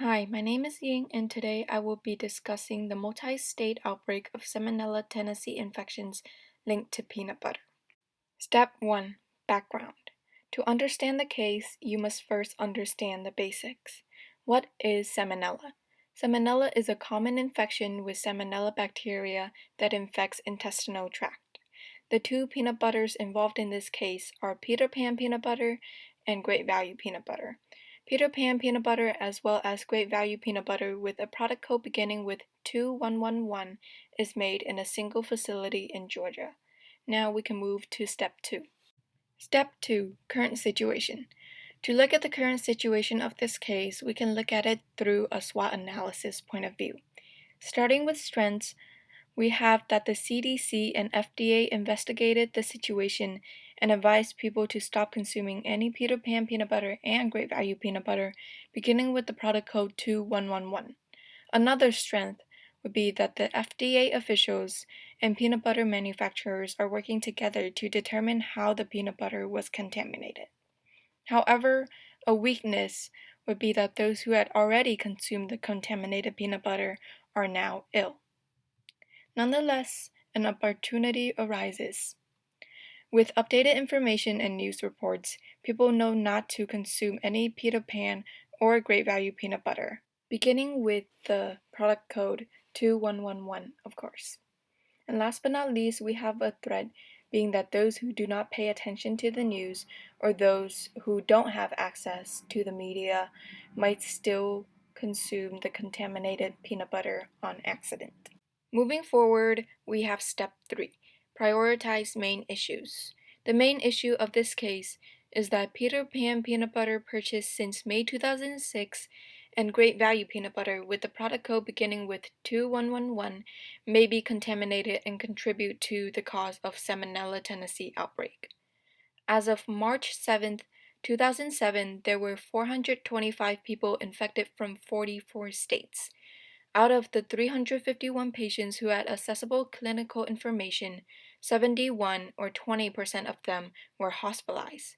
Hi, my name is Ying, and today I will be discussing the multi-state outbreak of Salmonella Tennessee infections linked to peanut butter. Step 1. Background. To understand the case, you must first understand the basics. What is Salmonella? Salmonella is a common infection with Salmonella bacteria that infects intestinal tract. The two peanut butters involved in this case are Peter Pan peanut butter and Great Value peanut butter. Peter Pan peanut butter as well as Great Value peanut butter with a product code beginning with 2111 is made in a single facility in Georgia. Now we can move to Step 2. Step 2. Current situation. To look at the current situation of this case, we can look at it through a SWOT analysis point of view. Starting with strengths, we have that the CDC and FDA investigated the situation and advised people to stop consuming any Peter Pan peanut butter and Great Value peanut butter, beginning with the product code 2111. Another strength would be that the FDA officials and peanut butter manufacturers are working together to determine how the peanut butter was contaminated. However, a weakness would be that those who had already consumed the contaminated peanut butter are now ill. Nonetheless, an opportunity arises. With updated information and news reports, people know not to consume any Peter Pan or Great Value peanut butter, beginning with the product code 2111, of course. And last but not least, we have a threat being that those who do not pay attention to the news or those who don't have access to the media might still consume the contaminated peanut butter on accident. Moving forward, we have Step 3. Prioritize main issues. The main issue of this case is that Peter Pan peanut butter purchased since May 2006 and Great Value peanut butter with the product code beginning with 2111 may be contaminated and contribute to the cause of Salmonella Tennessee outbreak. As of March 7, 2007, there were 425 people infected from 44 states. Out of the 351 patients who had accessible clinical information, 71 or 20% of them were hospitalized.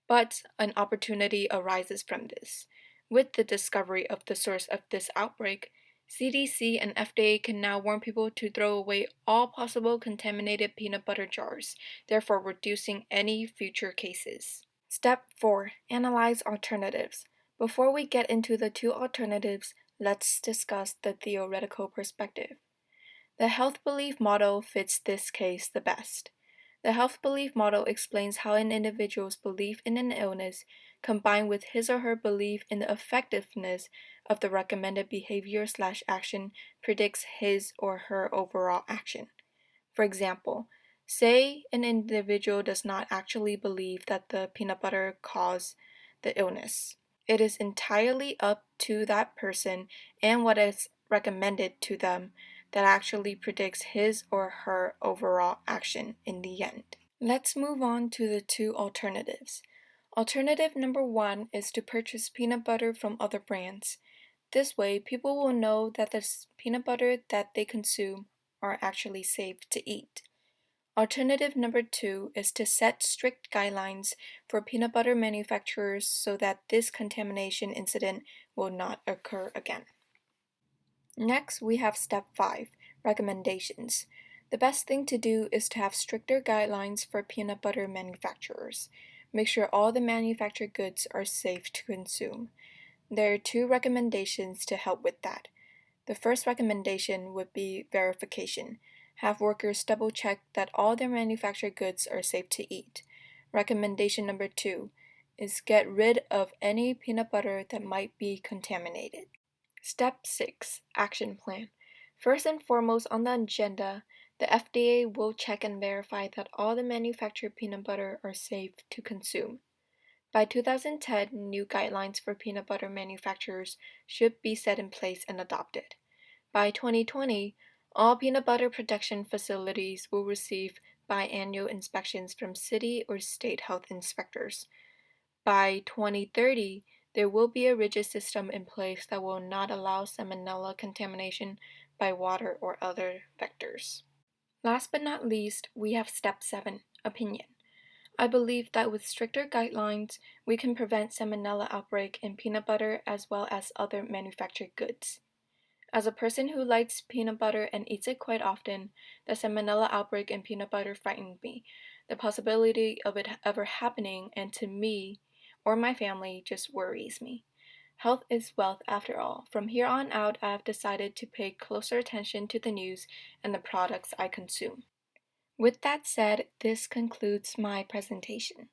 But an opportunity arises from this. With the discovery of the source of this outbreak, CDC and FDA can now warn people to throw away all possible contaminated peanut butter jars, therefore reducing any future cases. Step 4. Analyze alternatives. Before we get into the two alternatives, let's discuss the theoretical perspective. The health belief model fits this case the best. The health belief model explains how an individual's belief in an illness, combined with his or her belief in the effectiveness of the recommended behavior/action, predicts his or her overall action. For example, say an individual does not actually believe that the peanut butter caused the illness. It is entirely up to that person and what is recommended to them that actually predicts his or her overall action in the end. Let's move on to the two alternatives. Alternative number 1 is to purchase peanut butter from other brands. This way, people will know that the peanut butter that they consume are actually safe to eat. Alternative number 2 is to set strict guidelines for peanut butter manufacturers so that this contamination incident will not occur again. Next, we have Step 5, recommendations. The best thing to do is to have stricter guidelines for peanut butter manufacturers. Make sure all the manufactured goods are safe to consume. There are two recommendations to help with that. The first recommendation would be verification. Have workers double check that all their manufactured goods are safe to eat. Recommendation number 2 is get rid of any peanut butter that might be contaminated. Step 6. Action Plan. First and foremost on the agenda, the FDA will check and verify that all the manufactured peanut butter are safe to consume. By 2010, new guidelines for peanut butter manufacturers should be set in place and adopted. By 2020, all peanut butter production facilities will receive biannual inspections from city or state health inspectors. By 2030, there will be a rigid system in place that will not allow salmonella contamination by water or other vectors. Last but not least, we have Step 7, opinion. I believe that with stricter guidelines, we can prevent Salmonella outbreak in peanut butter as well as other manufactured goods. As a person who likes peanut butter and eats it quite often, the Salmonella outbreak in peanut butter frightened me. The possibility of it ever happening and to me or my family just worries me. Health is wealth after all. From here on out, I have decided to pay closer attention to the news and the products I consume. With that said, this concludes my presentation.